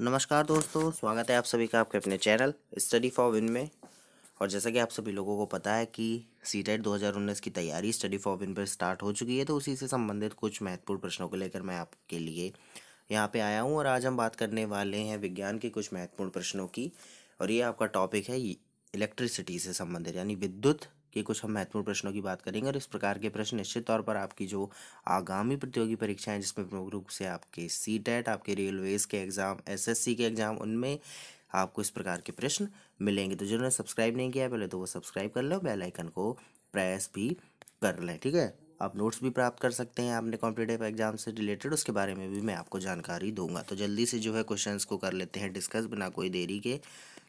नमस्कार दोस्तों, स्वागत है आप सभी का आपके अपने चैनल स्टडी फॉर विन में। और जैसा कि आप सभी लोगों को पता है कि सीटेट 2019 की तैयारी स्टडी फॉर विन पर स्टार्ट हो चुकी है, तो उसी से संबंधित कुछ महत्वपूर्ण प्रश्नों को लेकर मैं आपके लिए यहाँ पे आया हूँ। और आज हम बात करने वाले हैं विज्ञान के कुछ महत्वपूर्ण प्रश्नों की। और ये आपका टॉपिक है इलेक्ट्रिसिटी से संबंधित, यानी विद्युत के कुछ हम महत्वपूर्ण प्रश्नों की बात करेंगे। और इस प्रकार के प्रश्न निश्चित तौर पर आपकी जो आगामी प्रतियोगी परीक्षाएं, जिसमें प्रमुख रूप से आपके सीटेट, आपके रेलवेज के एग्ज़ाम, एसएससी के एग्ज़ाम, उनमें आपको इस प्रकार के प्रश्न मिलेंगे। तो जिन्होंने सब्सक्राइब नहीं किया है पहले तो वो सब्सक्राइब कर लो, बेल आइकन को प्रेस भी कर लें, ठीक है। आप नोट्स भी प्राप्त कर सकते हैं आपने कॉम्पिटिटिव एग्जाम से रिलेटेड, उसके बारे में भी मैं आपको जानकारी दूंगा। तो जल्दी से जो है क्वेश्चंस को कर लेते हैं डिस्कस बिना कोई देरी के।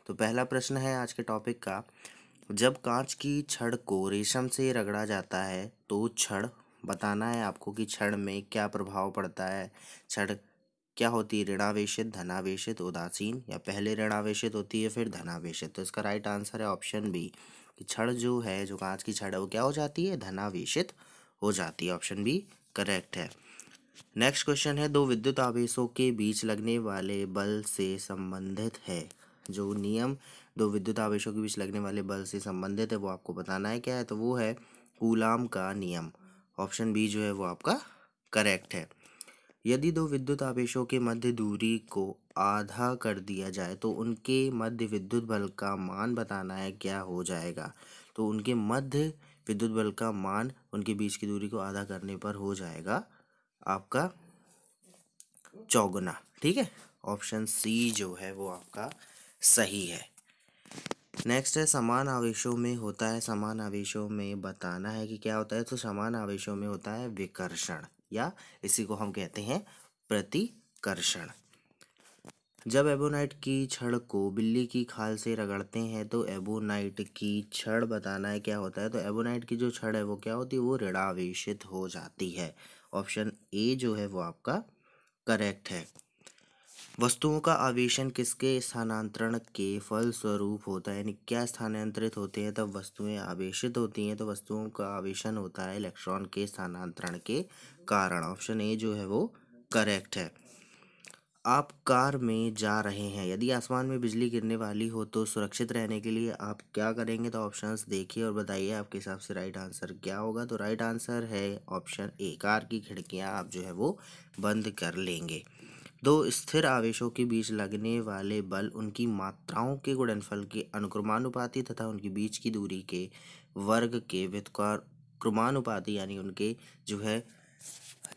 तो पहला प्रश्न है आज के टॉपिक का, जब कांच की छड़ को रेशम से रगड़ा जाता है तो छड़, बताना है आपको कि छड़ में क्या प्रभाव पड़ता है। छड़ क्या होती है, ऋणावेशित, धनावेशित, उदासीन, या पहले ऋणावेशित होती है फिर धनावेशित। तो इसका राइट आंसर है ऑप्शन बी, कि छड़ जो है, जो कांच की छड़ है, वो क्या हो जाती है, धनावेशित हो जाती है। ऑप्शन बी करेक्ट है। नेक्स्ट क्वेश्चन है, दो विद्युत आवेशों के बीच लगने वाले बल से संबंधित है। जो नियम दो विद्युत आवेशों के बीच लगने वाले बल से संबंधित है वो आपको बताना है क्या है, तो वो है कूलाम का नियम। ऑप्शन बी जो है वो आपका करेक्ट है। यदि दो विद्युत आवेशों के मध्य दूरी को आधा कर दिया जाए तो उनके मध्य विद्युत बल का मान बताना है, क्या हो जाएगा। तो उनके मध्य विद्युत बल का मान उनके बीच की दूरी को आधा करने पर हो जाएगा आपका चौगुना, ठीक है। ऑप्शन सी जो है वो आपका सही है। नेक्स्ट है, समान आवेशों में होता है, समान आवेशों में बताना है कि क्या होता है। तो समान आवेशों में होता है विकर्षण, या इसी को हम कहते हैं प्रतिकर्षण। जब एबोनाइट की छड़ को बिल्ली की खाल से रगड़ते हैं तो एबोनाइट की छड़, बताना है क्या होता है। तो एबोनाइट की जो छड़ है वो क्या होती है, वो ऋणावेशित हो जाती है। ऑप्शन ए जो है वो आपका करेक्ट है। वस्तुओं का आवेशन किसके स्थानांतरण के फल स्वरूप होता है, यानी क्या स्थानांतरित होते हैं तब वस्तुएं आवेशित होती हैं। तो वस्तुओं का आवेशन होता है इलेक्ट्रॉन के स्थानांतरण के कारण। ऑप्शन ए जो है वो करेक्ट है। आप कार में जा रहे हैं, यदि आसमान में बिजली गिरने वाली हो तो सुरक्षित रहने के लिए आप क्या करेंगे। तो ऑप्शंस देखिए और बताइए आपके हिसाब से राइट आंसर क्या होगा। तो राइट आंसर है ऑप्शन ए, कार की खिड़कियां आप जो है वो बंद कर लेंगे। दो स्थिर आवेशों के बीच लगने वाले बल उनकी मात्राओं के गुणनफल के अनुक्रमानुपाती तथा उनके बीच की दूरी के वर्ग के व्युत्क्रमानुपाती, यानी उनके जो है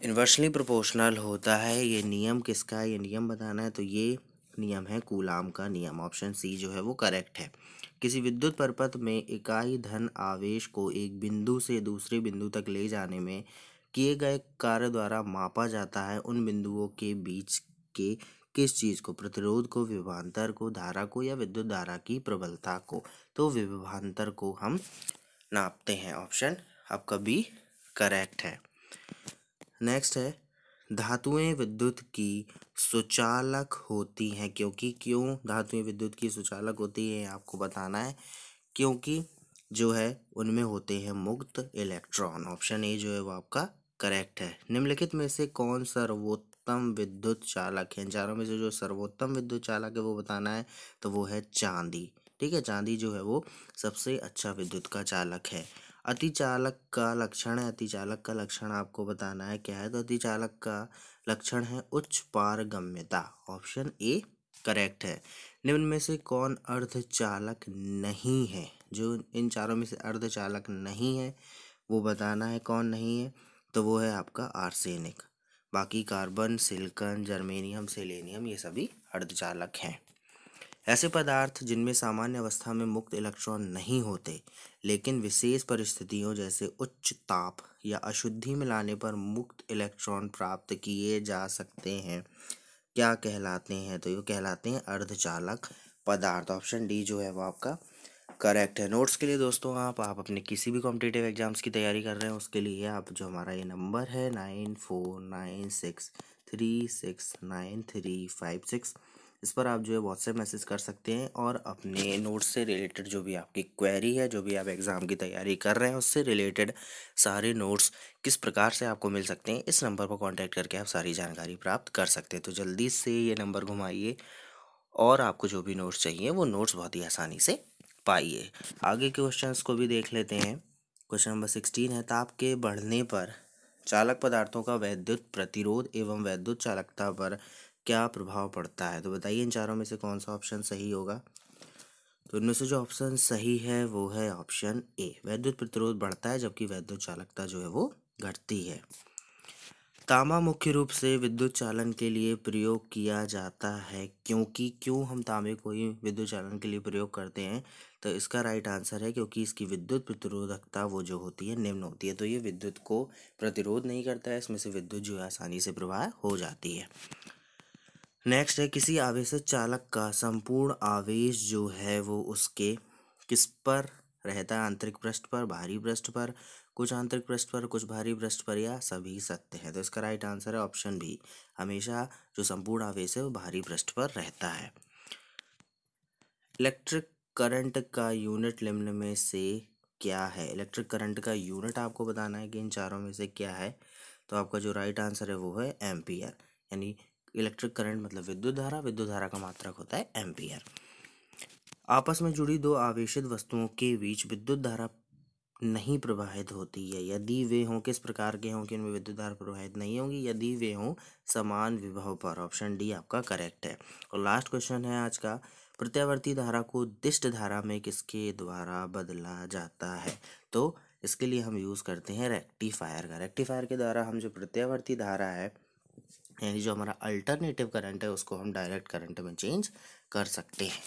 इन्वर्सली प्रोपोर्शनल होता है। ये नियम किसका है, ये नियम बताना है। तो ये नियम है कूलाम का नियम। ऑप्शन सी जो है वो करेक्ट है। किसी विद्युत परपथ में इकाई धन आवेश को एक बिंदु से दूसरे बिंदु तक ले जाने में किए गए कार्य द्वारा मापा जाता है। उन बिंदुओं के बीच के किस चीज़ को, प्रतिरोध को, विभवांतर को, धारा को, या विद्युत धारा की प्रबलता को। तो विभवांतर को हम नापते हैं। ऑप्शन आपका बी करेक्ट है। नेक्स्ट है, धातुएं विद्युत की सुचालक होती हैं, क्योंकि क्यों धातुएं विद्युत की सुचालक होती हैं आपको बताना है। क्योंकि जो है उनमें होते हैं मुक्त इलेक्ट्रॉन। ऑप्शन ए जो है वो आपका करेक्ट है। निम्नलिखित में से कौन सर्वोत्तम विद्युत चालक है, इन चारों में से जो सर्वोत्तम विद्युत चालक है वो बताना है। तो वो है चांदी, ठीक है। चांदी जो है वो सबसे अच्छा विद्युत का चालक है। अतिचालक का लक्षण है, अतिचालक का लक्षण आपको बताना है क्या है। तो अतिचालक का लक्षण है उच्च पारगम्यता। ऑप्शन ए करेक्ट है। निम्न में से कौन अर्धचालक नहीं है, जो इन चारों में से अर्धचालक नहीं है वो बताना है कौन नहीं है। तो वो है आपका आर्सेनिक। बाकी कार्बन, सिलिकॉन, जर्मेनियम, सेलेनियम, ये सभी अर्धचालक हैं। ऐसे पदार्थ जिनमें सामान्य अवस्था में मुक्त इलेक्ट्रॉन नहीं होते लेकिन विशेष परिस्थितियों जैसे उच्च ताप या अशुद्धि में लाने पर मुक्त इलेक्ट्रॉन प्राप्त किए जा सकते हैं, क्या कहलाते हैं। तो ये कहलाते हैं अर्धचालक पदार्थ। ऑप्शन डी जो है वो आपका करेक्ट है। नोट्स के लिए दोस्तों आप अपने किसी भी कॉम्पिटिटिव एग्जाम्स की तैयारी कर रहे हैं उसके लिए आप जो हमारा ये नंबर है 9496369356, इस पर आप जो है व्हाट्सएप मैसेज कर सकते हैं और अपने नोट्स से रिलेटेड जो भी आपकी क्वेरी है, जो भी आप एग्ज़ाम की तैयारी कर रहे हैं उससे रिलेटेड सारे नोट्स किस प्रकार से आपको मिल सकते हैं, इस नंबर पर कांटेक्ट करके आप सारी जानकारी प्राप्त कर सकते हैं। तो जल्दी से ये नंबर घुमाइए और आपको जो भी नोट्स चाहिए वो नोट्स बहुत ही आसानी से पाइए। आगे के क्वेश्चंस को भी देख लेते हैं। क्वेश्चन नंबर 16 है, ताप के बढ़ने पर चालक पदार्थों का वैद्युत प्रतिरोध एवं वैद्युत चालकता पर क्या प्रभाव पड़ता है। तो बताइए इन चारों में से कौन सा ऑप्शन सही होगा। तो इनमें से जो ऑप्शन सही है वो है ऑप्शन ए, वैद्युत प्रतिरोध बढ़ता है जबकि वैद्युत चालकता जो है वो घटती है। तांबा मुख्य रूप से विद्युत चालन के लिए प्रयोग किया जाता है, क्यों हम तांबे को ही विद्युत चालन के लिए प्रयोग करते हैं। तो इसका राइट आंसर है क्योंकि इसकी विद्युत प्रतिरोधकता वो जो होती है निम्न होती है। तो ये विद्युत को प्रतिरोध नहीं करता है, इसमें से विद्युत जो है आसानी से प्रवाह हो जाती है। नेक्स्ट है, किसी आवेशित चालक का संपूर्ण आवेश जो है वो उसके किस पर रहता है, आंतरिक पृष्ठ पर, बाहरी पृष्ठ पर, कुछ आंतरिक पृष्ठ पर, कुछ बाहरी पृष्ठ पर, या सभी सत्य है। तो इसका राइट आंसर है ऑप्शन बी, हमेशा जो संपूर्ण आवेश है वो बाहरी पृष्ठ पर रहता है। इलेक्ट्रिक करंट का यूनिट निम्न में से क्या है। इलेक्ट्रिक करंट का यूनिट आपको बताना है कि इन चारों में से क्या है। तो आपका जो राइट आंसर है वो है एम्पियर, यानी इलेक्ट्रिक करंट मतलब विद्युत धारा का मात्रक होता है एम्पियर। आपस में जुड़ी दो आवेशित वस्तुओं के बीच विद्युत धारा नहीं प्रवाहित होती है यदि वे हों, किस प्रकार के हों कि उनमें विद्युत धारा प्रवाहित नहीं होंगी, यदि वे हों समान विभव पर। ऑप्शन डी आपका करेक्ट है। और लास्ट क्वेश्चन है आज का, प्रत्यावर्ती धारा को दिष्ट धारा में किसके द्वारा बदला जाता है। तो इसके लिए हम यूज़ करते हैं रेक्टिफायर का। रेक्टिफायर के द्वारा हम जो प्रत्यावर्ती धारा है यानी जो हमारा अल्टरनेटिव करंट है उसको हम डायरेक्ट करंट में चेंज कर सकते हैं।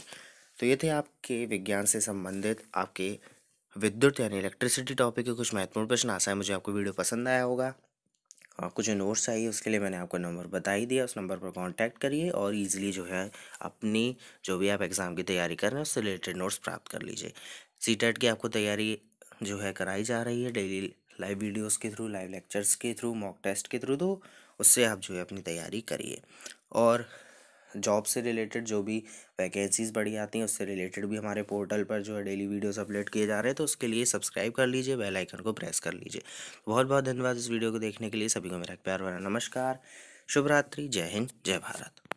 तो ये थे आपके विज्ञान से संबंधित आपके विद्युत यानी इलेक्ट्रिसिटी टॉपिक के कुछ महत्वपूर्ण प्रश्न। आशा है मुझे आपको वीडियो पसंद आया होगा। आपको जो नोट्स चाहिए उसके लिए मैंने आपको नंबर बता ही दिया, उस नंबर पर कांटेक्ट करिए और इजीली जो है अपनी जो भी आप एग्ज़ाम की तैयारी कर रहे हैं उससे रिलेटेड नोट्स प्राप्त कर लीजिए। सीटेट की आपको तैयारी जो है कराई जा रही है डेली लाइव वीडियोस के थ्रू, लाइव लेक्चर्स के थ्रू, मॉक टेस्ट के थ्रू। तो उससे आप जो है अपनी तैयारी करिए। और जॉब से रिलेटेड जो भी वैकेंसीज़ बढ़ी आती हैं उससे रिलेटेड भी हमारे पोर्टल पर जो है डेली वीडियोस अपलोड किए जा रहे हैं। तो उसके लिए सब्सक्राइब कर लीजिए, बेल आइकन को प्रेस कर लीजिए। बहुत बहुत धन्यवाद इस वीडियो को देखने के लिए। सभी को मेरा प्यार भरा नमस्कार, शुभ रात्रि, जय हिंद, जय भारत।